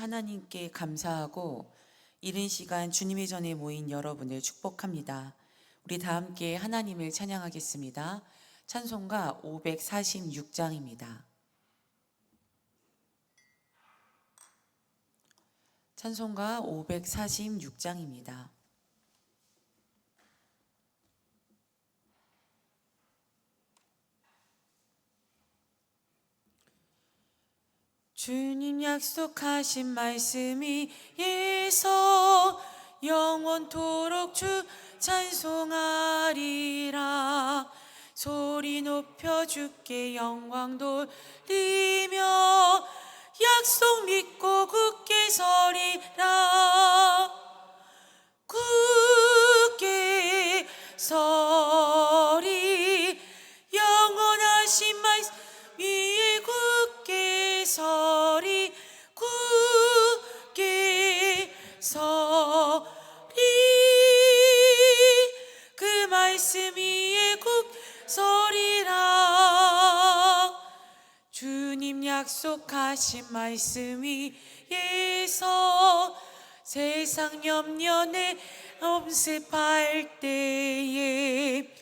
하나님께 감사하고 이른 시간 주님의 전에 모인 여러분을 축복합니다. 우리 다 함께 하나님을 찬양하겠습니다. 찬송가 546장입니다. 찬송가 546장입니다. 주님 약속하신 말씀이 예서 영원토록 주 찬송하리라. 소리 높여 주께 영광 돌리며 약속 믿고 굳게 서리라. 굳게 서리 영원하신 말씀 위에 굳게 서리. 굳게 서리 그 말씀 위에 굳게 서리라. 주님 약속하신 말씀 위에서 세상 염려에 엄습할 때에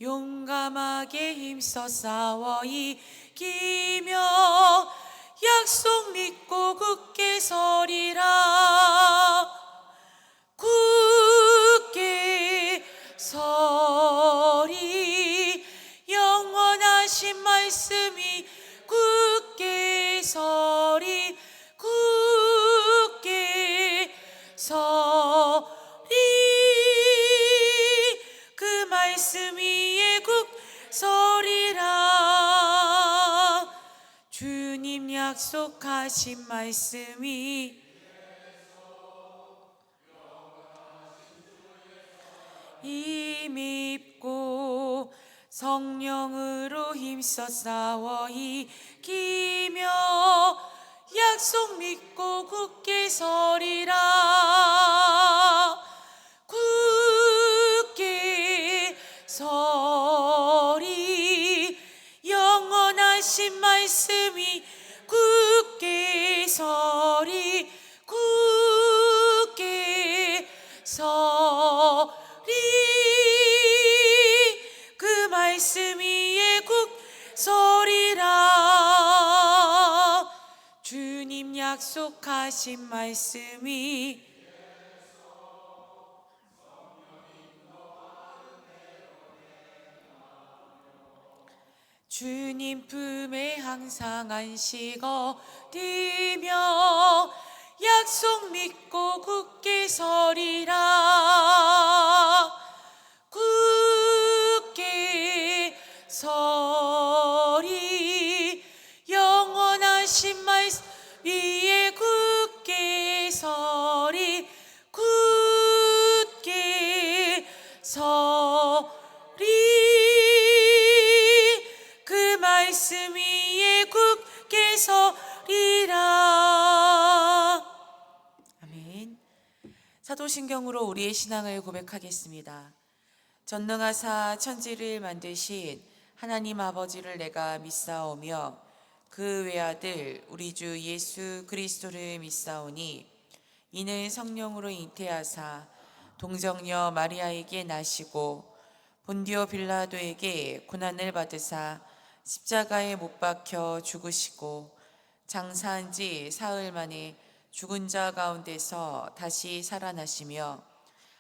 용감하게 힘써 싸워 이기며 약속 믿고 굳게 서리라. 굳게 서리 영원하신 말씀이 굳게 서리. 굳게 서리 그 말씀 위에 굳게 서리라. 주님 약속하신 말씀이 힘입고 성령으로 힘써 싸워 이기며 약속 믿고 굳게 서리라. 굳게 서리 영원하신 말씀이 굳게 서리. 굳게 서리 그 말씀 위에 굳게 서리라. 주님 약속하신 말씀이 주님 품에 항상 안식 얻으며 약속 믿고 굳게 서리라. 굳게 서리 영원하신 말씀 위에 굳게 서리. 굳게 서리 그 말씀 위에 굳게 서리라. 아멘. 사도신경으로 우리의 신앙을 고백하겠습니다. 전능하사 천지를 만드신 하나님 아버지를 내가 믿사오며 그 외아들 우리 주 예수 그리스도를 믿사오니 이는 성령으로 잉태하사 동정녀 마리아에게 나시고 본디오 빌라도에게 고난을 받으사 십자가에 못 박혀 죽으시고 장사한 지 사흘 만에 죽은 자 가운데서 다시 살아나시며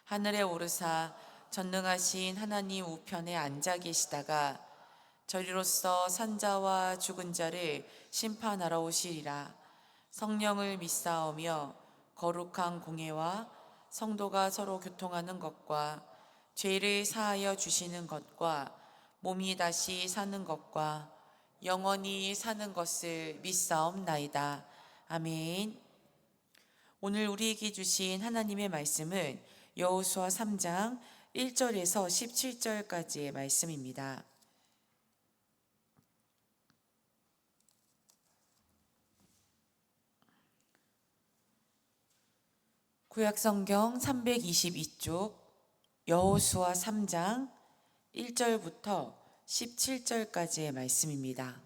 하늘에 오르사 전능하신 하나님 우편에 앉아 계시다가 저리로서 산자와 죽은 자를 심판하러 오시리라. 성령을 믿사오며 거룩한 공회와 성도가 서로 교통하는 것과 죄를 사하여 주시는 것과 몸이 다시 사는 것과 영원히 사는 것을 믿사옵나이다. 아멘. 오늘 우리에게 주신 하나님의 말씀은 여호수아 3장 1절에서 17절까지의 말씀입니다. 구약성경 322쪽 여호수아 3장 1절부터 17절까지의 말씀입니다.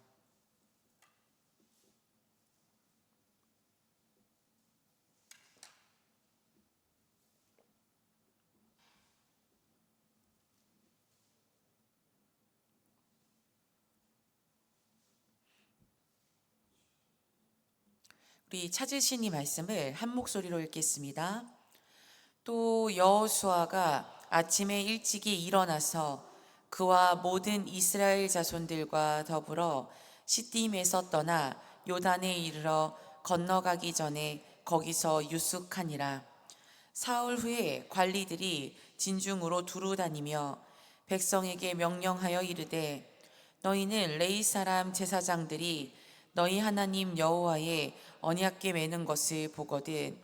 우리 찾으신 이 말씀을 한 목소리로 읽겠습니다. 또 여호수아가 아침에 일찍이 일어나서 그와 모든 이스라엘 자손들과 더불어 시딤에서 떠나 요단에 이르러 건너가기 전에 거기서 유숙하니라. 사흘 후에 관리들이 진중으로 두루 다니며 백성에게 명령하여 이르되 너희는 레위 사람 제사장들이 너희 하나님 여호와의 언약궤 매는 것을 보거든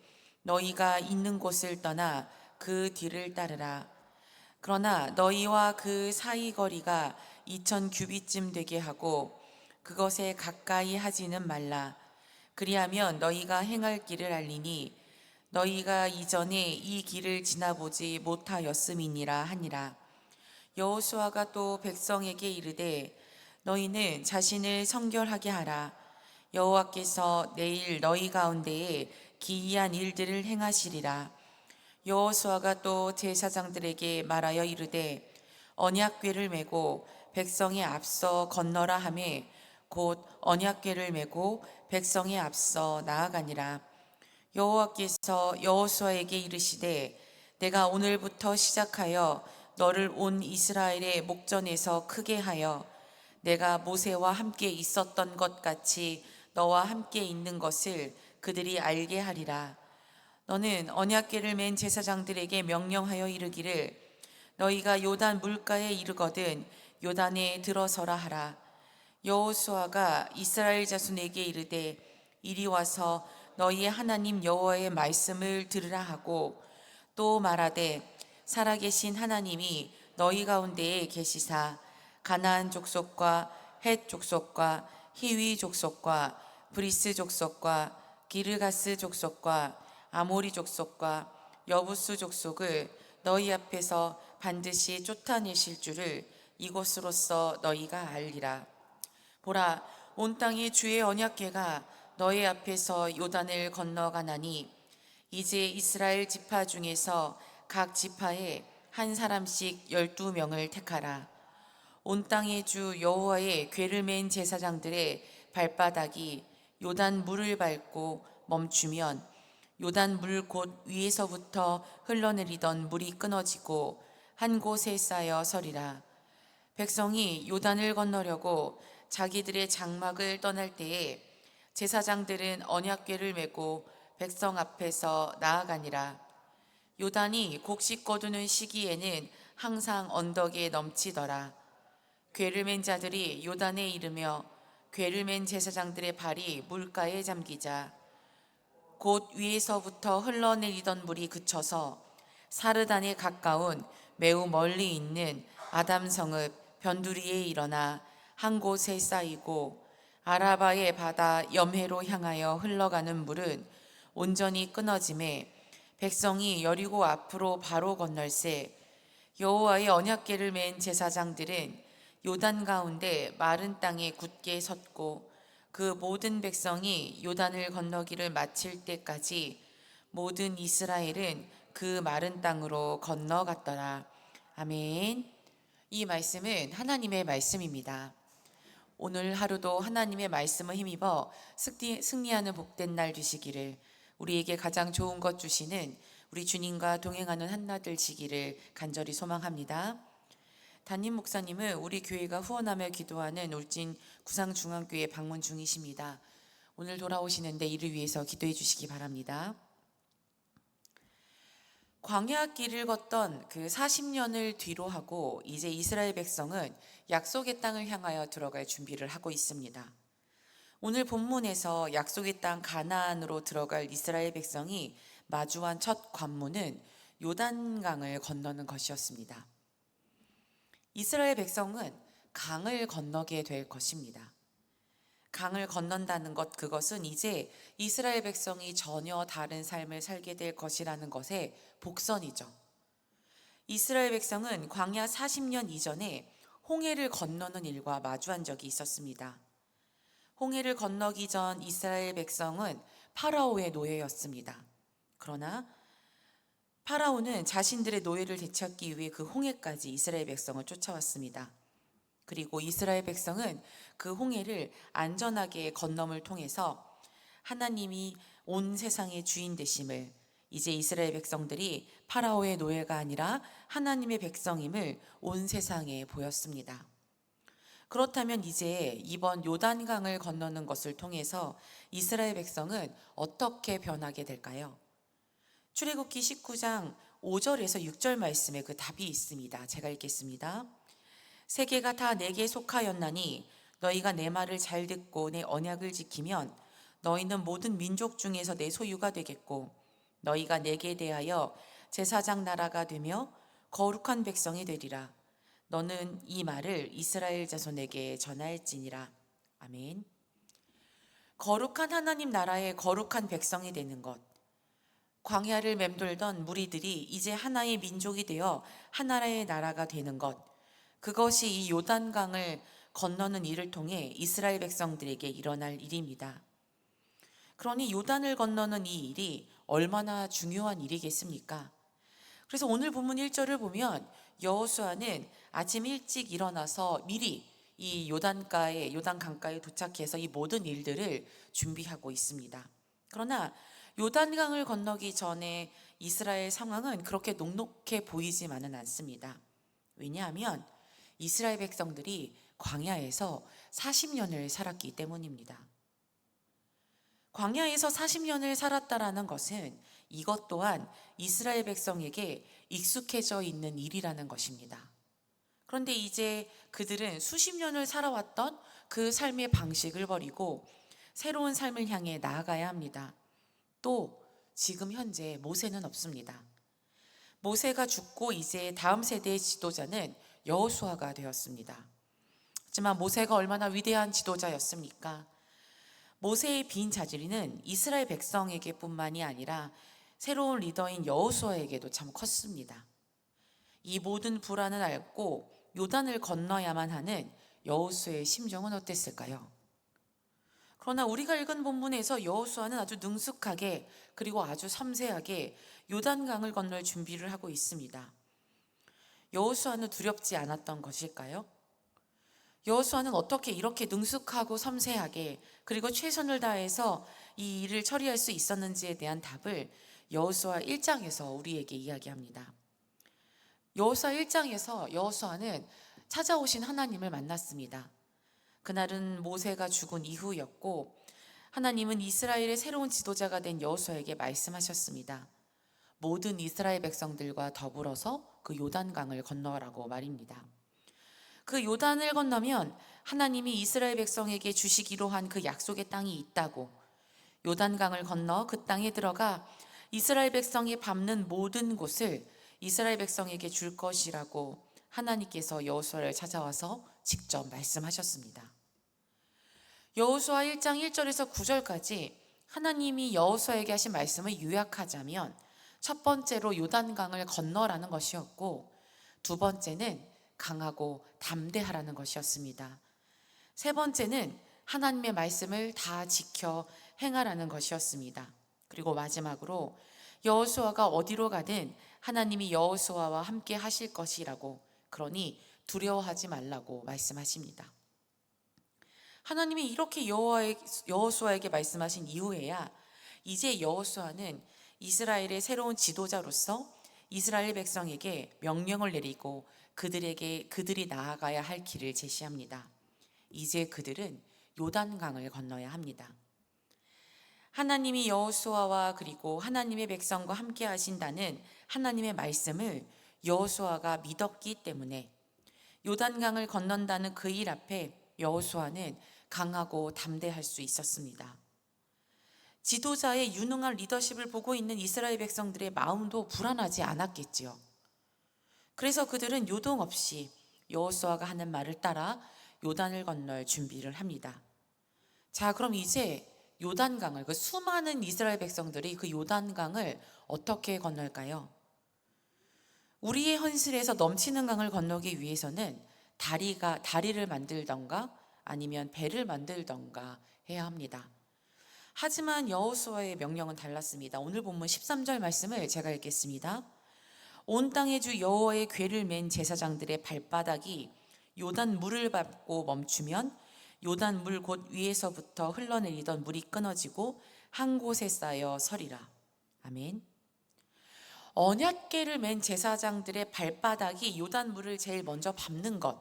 너희가 있는 곳을 떠나 그 뒤를 따르라. 그러나 너희와 그 사이 거리가 2000 규빗쯤 되게 하고 그것에 가까이 하지는 말라. 그리하면 너희가 행할 길을 알리니 너희가 이전에 이 길을 지나보지 못하였음이니라 하니라. 여호수아가 또 백성에게 이르되 너희는 자신을 성결하게 하라. 여호와께서 내일 너희 가운데에 기이한 일들을 행하시리라. 여호수아가 또 제사장들에게 말하여 이르되 언약궤를 메고 백성의 앞서 건너라 하매 곧 언약궤를 메고 백성의 앞서 나아가니라. 여호와께서 여호수아에게 이르시되 내가 오늘부터 시작하여 너를 온 이스라엘의 목전에서 크게 하여 내가 모세와 함께 있었던 것 같이 너와 함께 있는 것을 그들이 알게 하리라. 너는 언약궤를 맨 제사장들에게 명령하여 이르기를 너희가 요단 물가에 이르거든 요단에 들어서라 하라. 여호수아가 이스라엘 자손에게 이르되 이리 와서 너희의 하나님 여호와의 말씀을 들으라 하고 또 말하되 살아계신 하나님이 너희 가운데에 계시사 가나안 족속과 헷 족속과 히위 족속과 브리스 족속과 기르가스 족속과 아모리 족속과 여부스 족속을 너희 앞에서 반드시 쫓아내실 줄을 이곳으로서 너희가 알리라. 보라, 온 땅에 주의 언약궤가 너희 앞에서 요단을 건너가나니 이제 이스라엘 지파 중에서 각 지파에 한 사람씩 12명을 택하라. 온 땅의 주 여호와의 궤를 맨 제사장들의 발바닥이 요단 물을 밟고 멈추면 요단 물 곧 위에서부터 흘러내리던 물이 끊어지고 한 곳에 쌓여 서리라. 백성이 요단을 건너려고 자기들의 장막을 떠날 때에 제사장들은 언약궤를 메고 백성 앞에서 나아가니라. 요단이 곡식 거두는 시기에는 항상 언덕에 넘치더라. 궤를 맨 자들이 요단에 이르며 궤를 맨 제사장들의 발이 물가에 잠기자 곧 위에서부터 흘러내리던 물이 그쳐서 사르단에 가까운 매우 멀리 있는 아담 성읍 변두리에 일어나 한 곳에 쌓이고 아라바의 바다 염해로 향하여 흘러가는 물은 온전히 끊어짐에 백성이 여리고 앞으로 바로 건널새 여호와의 언약궤를 맨 제사장들은 요단 가운데 마른 땅에 굳게 섰고 그 모든 백성이 요단을 건너기를 마칠 때까지 모든 이스라엘은 그 마른 땅으로 건너갔더라. 아멘. 이 말씀은 하나님의 말씀입니다. 오늘 하루도 하나님의 말씀을 힘입어 승리하는 복된 날 되시기를, 우리에게 가장 좋은 것 주시는 우리 주님과 동행하는 한나 되시기를 간절히 소망합니다. 담임 목사님은 우리 교회가 후원하며 기도하는 울진 구상중앙교회 방문 중이십니다. 오늘 돌아오시는데 이를 위해서 기도해 주시기 바랍니다. 광야 길을 걷던 그 40년을 뒤로 하고 이제 이스라엘 백성은 약속의 땅을 향하여 들어갈 준비를 하고 있습니다. 오늘 본문에서 약속의 땅 가나안으로 들어갈 이스라엘 백성이 마주한 첫 관문은 요단강을 건너는 것이었습니다. 이스라엘 백성은 강을 건너게 될 것입니다. 강을 건넌다는 것, 그것은 이제 이스라엘 백성이 전혀 다른 삶을 살게 될 것이라는 것의 복선이죠. 이스라엘 백성은 광야 40년 이전에 홍해를 건너는 일과 마주한 적이 있었습니다. 홍해를 건너기 전 이스라엘 백성은 파라오의 노예였습니다. 그러나 파라오는 자신들의 노예를 되찾기 위해 그 홍해까지 이스라엘 백성을 쫓아왔습니다. 그리고 이스라엘 백성은 그 홍해를 안전하게 건넘을 통해서 하나님이 온 세상의 주인 되심을, 이제 이스라엘 백성들이 파라오의 노예가 아니라 하나님의 백성임을 온 세상에 보였습니다. 그렇다면 이제 이번 요단강을 건너는 것을 통해서 이스라엘 백성은 어떻게 변하게 될까요? 출애굽기 19장 5절에서 6절 말씀에 그 답이 있습니다. 제가 읽겠습니다. 세계가 다 내게 속하였나니 너희가 내 말을 잘 듣고 내 언약을 지키면 너희는 모든 민족 중에서 내 소유가 되겠고 너희가 내게 대하여 제사장 나라가 되며 거룩한 백성이 되리라. 너는 이 말을 이스라엘 자손에게 전할지니라. 아멘. 거룩한 하나님 나라의 거룩한 백성이 되는 것. 광야를 맴돌던 무리들이 이제 하나의 민족이 되어 하나의 나라가 되는 것. 그것이 이 요단강을 건너는 일을 통해 이스라엘 백성들에게 일어날 일입니다. 그러니 요단을 건너는 이 일이 얼마나 중요한 일이겠습니까? 그래서 오늘 본문 1절을 보면 여호수아는 아침 일찍 일어나서 미리 이 요단 강가에 도착해서 이 모든 일들을 준비하고 있습니다. 그러나 요단강을 건너기 전에 이스라엘 상황은 그렇게 녹록해 보이지만은 않습니다. 왜냐하면 이스라엘 백성들이 광야에서 40년을 살았기 때문입니다. 광야에서 40년을 살았다라는 것은 이것 또한 이스라엘 백성에게 익숙해져 있는 일이라는 것입니다. 그런데 이제 그들은 수십 년을 살아왔던 그 삶의 방식을 버리고 새로운 삶을 향해 나아가야 합니다. 또 지금 현재 모세는 없습니다. 모세가 죽고 이제 다음 세대의 지도자는 여호수아가 되었습니다. 하지만 모세가 얼마나 위대한 지도자였습니까? 모세의 빈 자리는 이스라엘 백성에게 뿐만이 아니라 새로운 리더인 여호수아에게도 참 컸습니다. 이 모든 불안을 앓고 요단을 건너야만 하는 여호수아의 심정은 어땠을까요? 그러나 우리가 읽은 본문에서 여호수아는 아주 능숙하게 그리고 아주 섬세하게 요단강을 건널 준비를 하고 있습니다. 여호수아는 두렵지 않았던 것일까요? 여호수아는 어떻게 이렇게 능숙하고 섬세하게 그리고 최선을 다해서 이 일을 처리할 수 있었는지에 대한 답을 여호수아 1장에서 우리에게 이야기합니다. 여호수아 1장에서 여호수아는 찾아오신 하나님을 만났습니다. 그날은 모세가 죽은 이후였고 하나님은 이스라엘의 새로운 지도자가 된 여호수아에게 말씀하셨습니다. 모든 이스라엘 백성들과 더불어서 그 요단강을 건너라고 말입니다. 그 요단을 건너면 하나님이 이스라엘 백성에게 주시기로 한 그 약속의 땅이 있다고, 요단강을 건너 그 땅에 들어가 이스라엘 백성이 밟는 모든 곳을 이스라엘 백성에게 줄 것이라고 하나님께서 여호수아를 찾아와서 직접 말씀하셨습니다. 여호수아 1장 1절에서 9절까지 하나님이 여호수아에게 하신 말씀을 요약하자면 첫 번째로 요단강을 건너라는 것이었고, 두 번째는 강하고 담대하라는 것이었습니다. 세 번째는 하나님의 말씀을 다 지켜 행하라는 것이었습니다. 그리고 마지막으로 여호수아가 어디로 가든 하나님이 여호수아와 함께 하실 것이라고, 그러니 두려워하지 말라고 말씀하십니다. 하나님이 이렇게 여호수아에게 말씀하신 이후에야 이제 여호수아는 이스라엘의 새로운 지도자로서 이스라엘 백성에게 명령을 내리고 그들이 나아가야 할 길을 제시합니다. 이제 그들은 요단강을 건너야 합니다. 하나님이 여호수아와 그리고 하나님의 백성과 함께 하신다는 하나님의 말씀을 여호수아가 믿었기 때문에 요단강을 건넌다는 그 일 앞에 여호수아는 강하고 담대할 수 있었습니다. 지도자의 유능한 리더십을 보고 있는 이스라엘 백성들의 마음도 불안하지 않았겠지요. 그래서 그들은 요동 없이 여호수아가 하는 말을 따라 요단을 건널 준비를 합니다. 자, 그럼 이제 요단강을, 그 수많은 이스라엘 백성들이 그 요단강을 어떻게 건널까요? 우리의 현실에서 넘치는 강을 건너기 위해서는 다리를 만들던가 아니면 배를 만들던가 해야 합니다. 하지만 여호수아의 명령은 달랐습니다. 오늘 본문 13절 말씀을 제가 읽겠습니다. 온 땅의 주 여호와의 궤를 맨 제사장들의 발바닥이 요단 물을 밟고 멈추면 요단 물 곧 위에서부터 흘러내리던 물이 끊어지고 한 곳에 쌓여 서리라. 아멘. 언약궤를 맨 제사장들의 발바닥이 요단물을 제일 먼저 밟는 것,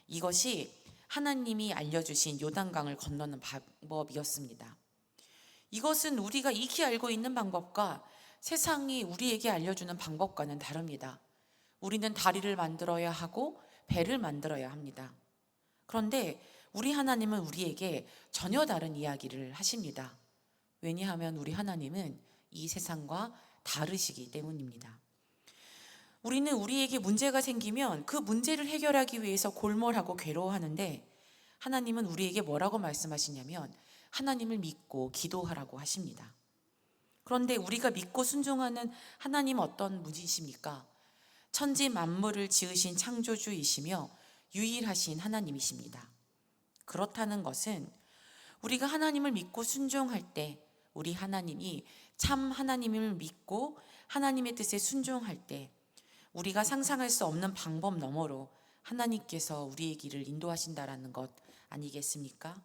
이것이 하나님이 알려주신 요단강을 건너는 방법이었습니다. 이것은 우리가 익히 알고 있는 방법과 세상이 우리에게 알려주는 방법과는 다릅니다. 우리는 다리를 만들어야 하고 배를 만들어야 합니다. 그런데 우리 하나님은 우리에게 전혀 다른 이야기를 하십니다. 왜냐하면 우리 하나님은 이 세상과 다르시기 때문입니다. 우리는 우리에게 문제가 생기면 그 문제를 해결하기 위해서 골몰하고 괴로워하는데, 하나님은 우리에게 뭐라고 말씀하시냐면 하나님을 믿고 기도하라고 하십니다. 그런데 우리가 믿고 순종하는 하나님 어떤 분이십니까? 천지 만물을 지으신 창조주이시며 유일하신 하나님이십니다. 그렇다는 것은 우리가 하나님을 믿고 순종할 때, 우리 하나님이 참 하나님을 믿고 하나님의 뜻에 순종할 때, 우리가 상상할 수 없는 방법 너머로 하나님께서 우리의 길을 인도하신다라는 것 아니겠습니까?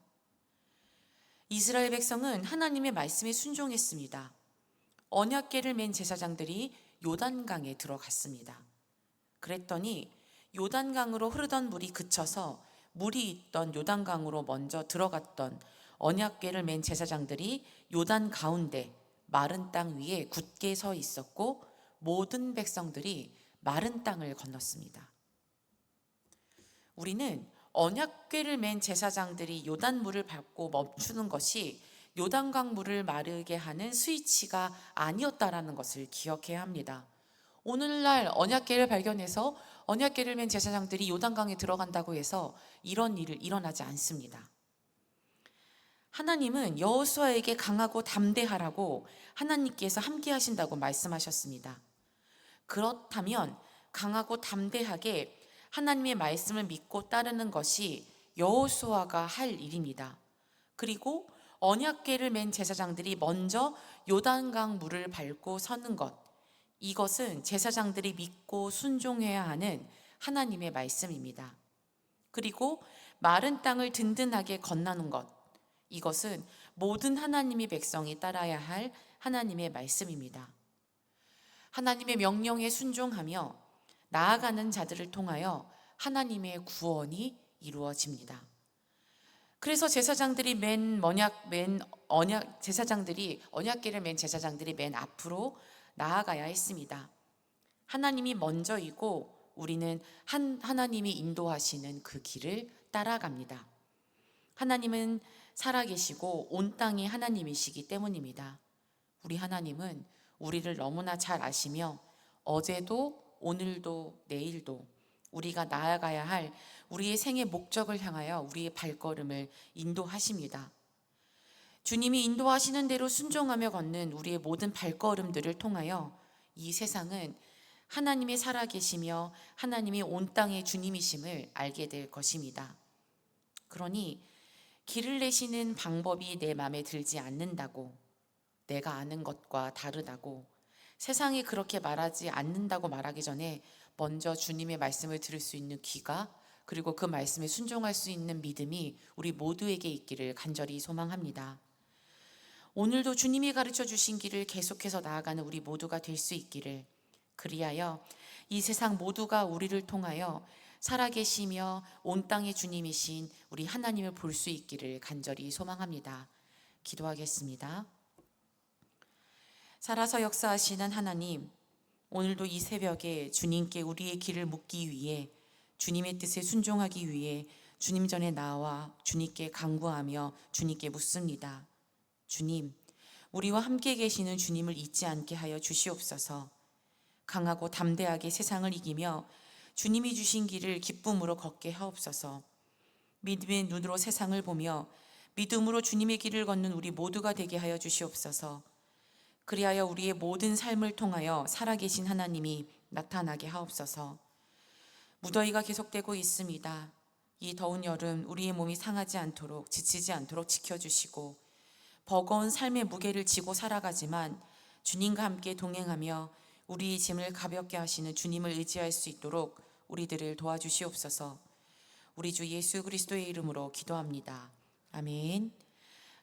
이스라엘 백성은 하나님의 말씀에 순종했습니다. 언약궤를 맨 제사장들이 요단강에 들어갔습니다. 그랬더니 요단강으로 흐르던 물이 그쳐서 물이 있던 요단강으로 먼저 들어갔던 언약궤를 맨 제사장들이 요단 가운데 마른 땅 위에 굳게 서 있었고, 모든 백성들이 마른 땅을 건넜습니다. 우리는 언약궤를 맨 제사장들이 요단물을 밟고 멈추는 것이 요단강 물을 마르게 하는 스위치가 아니었다라는 것을 기억해야 합니다. 오늘날 언약궤를 발견해서 언약궤를 맨 제사장들이 요단강에 들어간다고 해서 이런 일이 일어나지 않습니다. 하나님은 여호수아에게 강하고 담대하라고 하나님께서 함께 하신다고 말씀하셨습니다. 그렇다면 강하고 담대하게 하나님의 말씀을 믿고 따르는 것이 여호수아가 할 일입니다. 그리고 언약궤를 맨 제사장들이 먼저 요단강 물을 밟고 서는 것, 이것은 제사장들이 믿고 순종해야 하는 하나님의 말씀입니다. 그리고 마른 땅을 든든하게 건너는 것, 이것은 모든 하나님의 백성이 따라야 할 하나님의 말씀입니다. 하나님의 명령에 순종하며 나아가는 자들을 통하여 하나님의 구원이 이루어집니다. 그래서 제사장들이 언약궤를 맨 제사장들이 맨 앞으로 나아가야 했습니다. 하나님이 먼저이고 우리는 하나님이 인도하시는 그 길을 따라갑니다. 하나님은 살아계시고 온 땅이 하나님이시기 때문입니다. 우리 하나님은 우리를 너무나 잘 아시며 어제도 오늘도 내일도 우리가 나아가야 할 우리의 생의 목적을 향하여 우리의 발걸음을 인도하십니다. 주님이 인도하시는 대로 순종하며 걷는 우리의 모든 발걸음들을 통하여 이 세상은 하나님이 살아계시며 하나님이 온 땅의 주님이심을 알게 될 것입니다. 그러니 길을 내시는 방법이 내 마음에 들지 않는다고, 내가 아는 것과 다르다고, 세상이 그렇게 말하지 않는다고 말하기 전에 먼저 주님의 말씀을 들을 수 있는 귀가, 그리고 그 말씀에 순종할 수 있는 믿음이 우리 모두에게 있기를 간절히 소망합니다. 오늘도 주님이 가르쳐 주신 길을 계속해서 나아가는 우리 모두가 될 수 있기를, 그리하여 이 세상 모두가 우리를 통하여 살아계시며 온 땅의 주님이신 우리 하나님을 볼 수 있기를 간절히 소망합니다. 기도하겠습니다. 살아서 역사하시는 하나님, 오늘도 이 새벽에 주님께 우리의 길을 묻기 위해, 주님의 뜻에 순종하기 위해 주님 전에 나와 주님께 간구하며 주님께 묻습니다. 주님, 우리와 함께 계시는 주님을 잊지 않게 하여 주시옵소서. 강하고 담대하게 세상을 이기며 주님이 주신 길을 기쁨으로 걷게 하옵소서. 믿음의 눈으로 세상을 보며 믿음으로 주님의 길을 걷는 우리 모두가 되게 하여 주시옵소서. 그리하여 우리의 모든 삶을 통하여 살아계신 하나님이 나타나게 하옵소서. 무더위가 계속되고 있습니다. 이 더운 여름 우리의 몸이 상하지 않도록, 지치지 않도록 지켜주시고, 버거운 삶의 무게를 지고 살아가지만 주님과 함께 동행하며 우리의 짐을 가볍게 하시는 주님을 의지할 수 있도록 우리들을 도와주시옵소서. 우리 주 예수 그리스도의 이름으로 기도합니다. 아멘.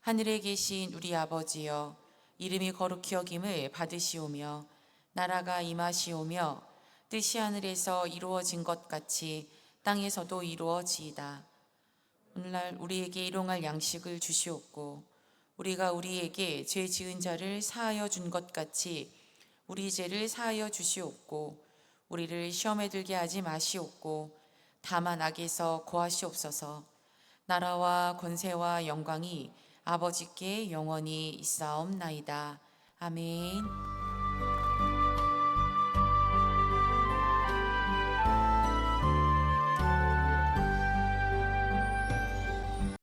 하늘에 계신 우리 아버지여, 이름이 거룩히 여김을 받으시오며 나라가 임하시오며 뜻이 하늘에서 이루어진 것 같이 땅에서도 이루어지이다. 오늘날 우리에게 일용할 양식을 주시옵고 우리가 우리에게 죄 지은 자를 사하여 준 것 같이 우리 죄를 사하여 주시옵고 우리를 시험에 들게 하지 마시옵고 다만 악에서 구하시옵소서. 나라와 권세와 영광이 아버지께 영원히 있사옵나이다. 아멘.